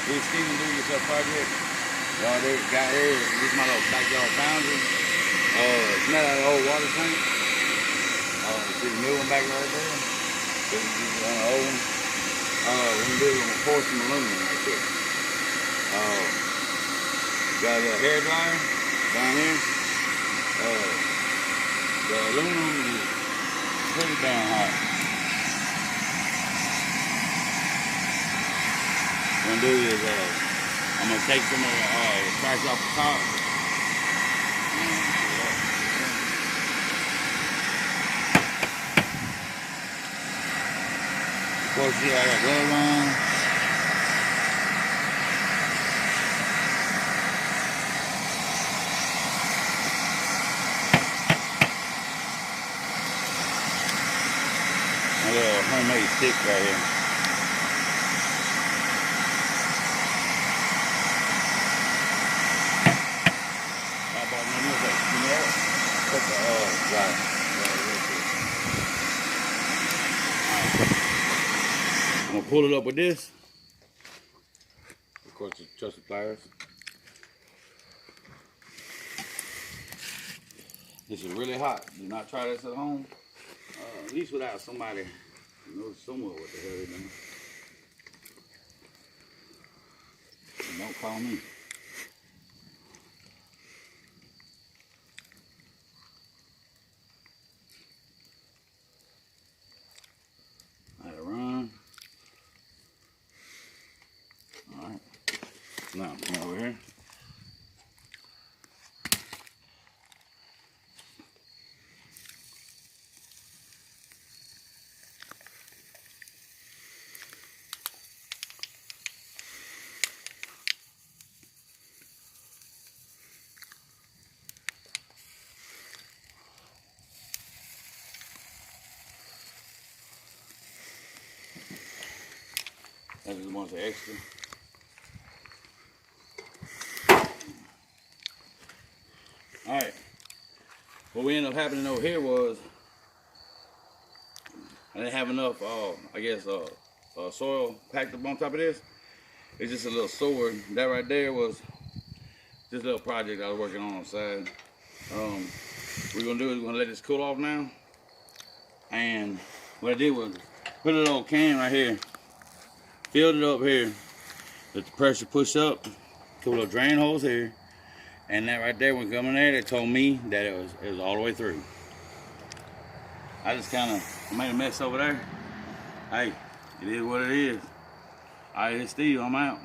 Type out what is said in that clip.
This Stephen do-yourself project. Y'all there, got here. This is my little Diy.foundry. It's made out of old water tank. See the new one back right there. This is the old one. We're gonna do it on porcelain aluminum right there. Got a little hair dryer down here. The aluminum is pretty damn hot. What I'm gonna do is I'm gonna take some of the cracks off the top. Of course, see, I got gloves on. My little homemade stick right here. I bought my new one. You know what? Put the right. I'm gonna pull it up with this. Of course, the trusted pliers. This is really hot. Do not try this at home. At least without somebody who knows somewhat what the hell they're doing. And don't call me. I had to run. Alright. Now, come over here. That's just a bunch of extra. Alright. What we ended up happening over here was I didn't have enough I guess soil packed up on top of this. It's just a little sword. That right there was this little project I was working on the side. What we're gonna do is we're gonna let this cool off now. And what I did was put a little can right here. Filled it up here, let the pressure push up, two little drain holes here, and that right there, when coming there, they told me that it was all the way through. I just kind of made a mess over there. Hey, it is what it is. All right, it's Steve, I'm out.